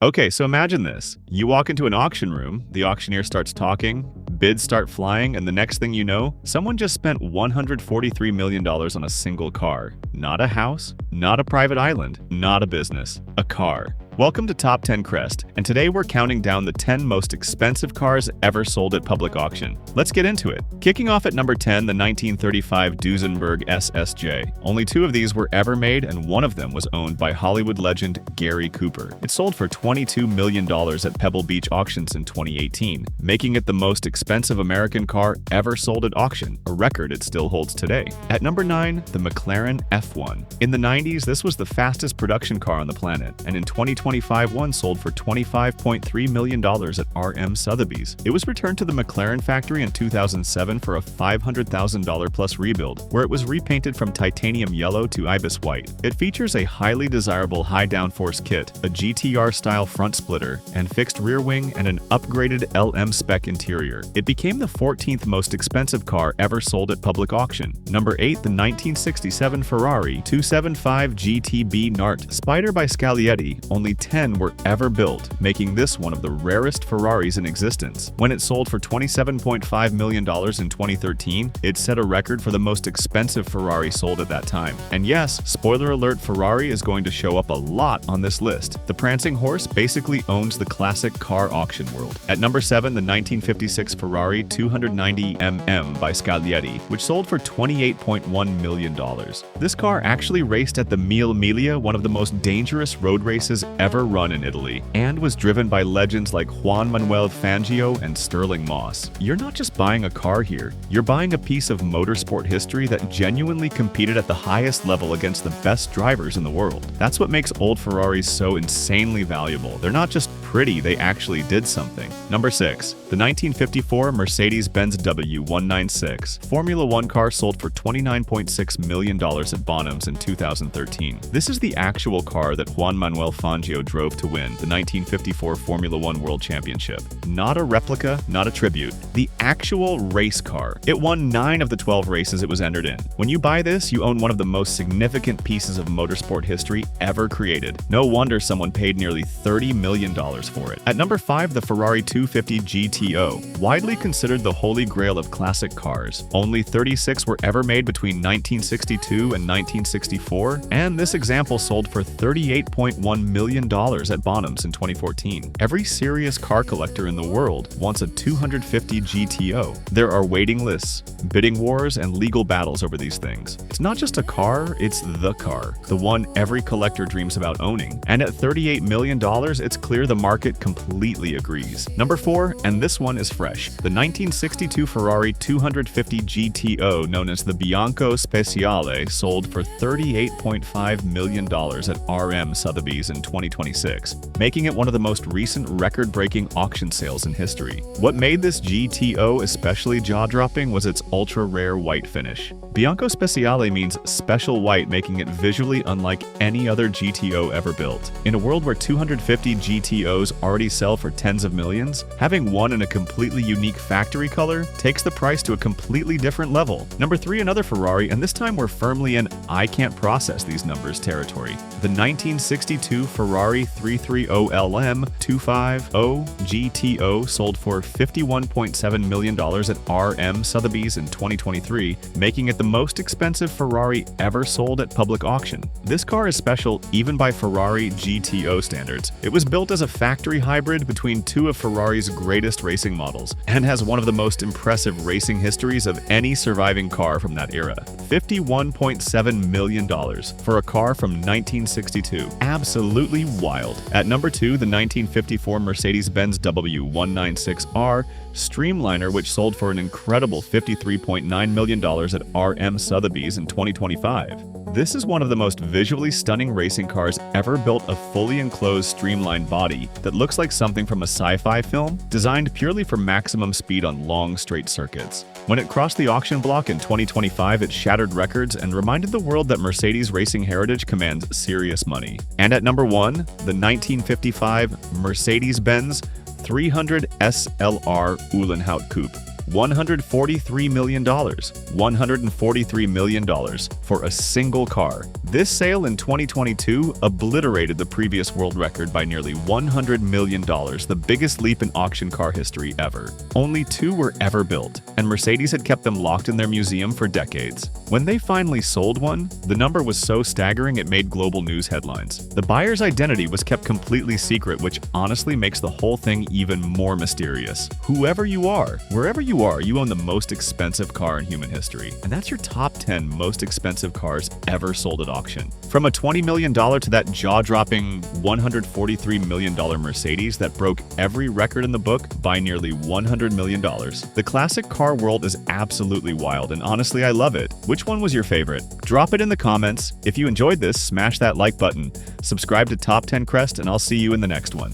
Okay, so imagine this. You walk into an auction room, the auctioneer starts talking, bids start flying, and the next thing you know, someone just spent $143 million on a single car. Not a house, not a private island, not a business, a car. Welcome to Top 10 Crest, and today we're counting down the 10 most expensive cars ever sold at public auction. Let's get into it. Kicking off at number 10, the 1935 Duesenberg SSJ. Only 2 of these were ever made, and one of them was owned by Hollywood legend Gary Cooper. It sold for $22 million at Pebble Beach auctions in 2018, making it the most expensive American car ever sold at auction, a record it still holds today. At number 9, the McLaren F1. In the 90s, this was the fastest production car on the planet, and in 2025, one sold for $25.3 million at RM Sotheby's. It was returned to the McLaren factory in 2007 for a $500,000 plus rebuild, where it was repainted from titanium yellow to ibis white. It features a highly desirable high downforce kit, a GTR-style front splitter, and fixed rear wing, and an upgraded LM spec interior. It became the 14th most expensive car ever sold at public auction. Number 8, the 1967 Ferrari 275 GTB NART Spider by Scaglietti. Only 10 were ever built, making this one of the rarest Ferraris in existence. When it sold for $27.5 million in 2013, it set a record for the most expensive Ferrari sold at that time. And yes, spoiler alert, Ferrari is going to show up a lot on this list. The prancing horse basically owns the classic car auction world. At number 7, the 1956 Ferrari 290mm by Scaglietti, which sold for $28.1 million. This car actually raced at the Mille Miglia, one of the most dangerous road races ever run in Italy, and was driven by legends like Juan Manuel Fangio and Sterling Moss. You're not just buying a car here, you're buying a piece of motorsport history that genuinely competed at the highest level against the best drivers in the world. That's what makes old Ferraris so insanely valuable. They're not just pretty, they actually did something. Number 6, the 1954 Mercedes-Benz W196 Formula 1 car sold for $29.6 million at Bonhams in 2013. This is the actual car that Juan Manuel Fangio drove to win the 1954 Formula 1 World Championship. Not a replica, not a tribute. The actual race car. It won 9 of the 12 races it was entered in. When you buy this, you own one of the most significant pieces of motorsport history ever created. No wonder someone paid nearly $30 million for it. At number 5, the Ferrari 250 GTO, widely considered the holy grail of classic cars. Only 36 were ever made between 1962 and 1964, and this example sold for $38.1 million at Bonhams in 2014. Every serious car collector in the world wants a 250 GTO. There are waiting lists, bidding wars, and legal battles over these things. It's not just a car, it's the car, the one every collector dreams about owning. And at $38 million, it's clear the market completely agrees. Number 4, and this one is fresh, the 1962 Ferrari 250 GTO, known as the Bianco Speciale, sold for $38.5 million at RM Sotheby's in 2026, making it one of the most recent record-breaking auction sales in history. What made this GTO especially jaw-dropping was its ultra-rare white finish. Bianco Speciale means special white, making it visually unlike any other GTO ever built. In a world where 250 GTOs already sell for tens of millions, having one in a completely unique factory color takes the price to a completely different level. Number 3, another Ferrari, and this time we're firmly in I can't process ththese numbers territory. The 1962 Ferrari 330LM 250 GTO sold for $51.7 million at RM Sotheby's in 2023, making it the most expensive Ferrari ever sold at public auction. This car is special even by Ferrari GTO standards. It was built as a factory hybrid between 2 of Ferrari's greatest racing models, and has one of the most impressive racing histories of any surviving car from that era. $51.7 million for a car from 1962. Absolutely wild. At number 2, the 1954 Mercedes-Benz W196R Streamliner, which sold for an incredible $53.9 million at RM Sotheby's in 2025. This is one of the most visually stunning racing cars ever built, a fully enclosed streamlined body that looks like something from a sci-fi film, designed purely for maximum speed on long straight circuits. When it crossed the auction block in 2025, it shattered records and reminded the world that Mercedes racing heritage commands serious money. And at number 1, the 1955 Mercedes-Benz 300 SLR Uhlenhaut Coupe. $143 million. $143 million for a single car. This sale in 2022 obliterated the previous world record by nearly $100 million, the biggest leap in auction car history ever. Only 2 were ever built, and Mercedes had kept them locked in their museum for decades. When they finally sold one, the number was so staggering it made global news headlines. The buyer's identity was kept completely secret, which honestly makes the whole thing even more mysterious. Whoever you are, wherever you are, you own the most expensive car in human history, and that's your top 10 most expensive cars ever sold at auction. From a $20 million to that jaw-dropping $143 million Mercedes that broke every record in the book by nearly $100 million. The classic car world is absolutely wild, and honestly, I love it. Which one was your favorite? Drop it in the comments. If you enjoyed this, smash that like button. Subscribe to Top 10 Crest, and I'll see you in the next one.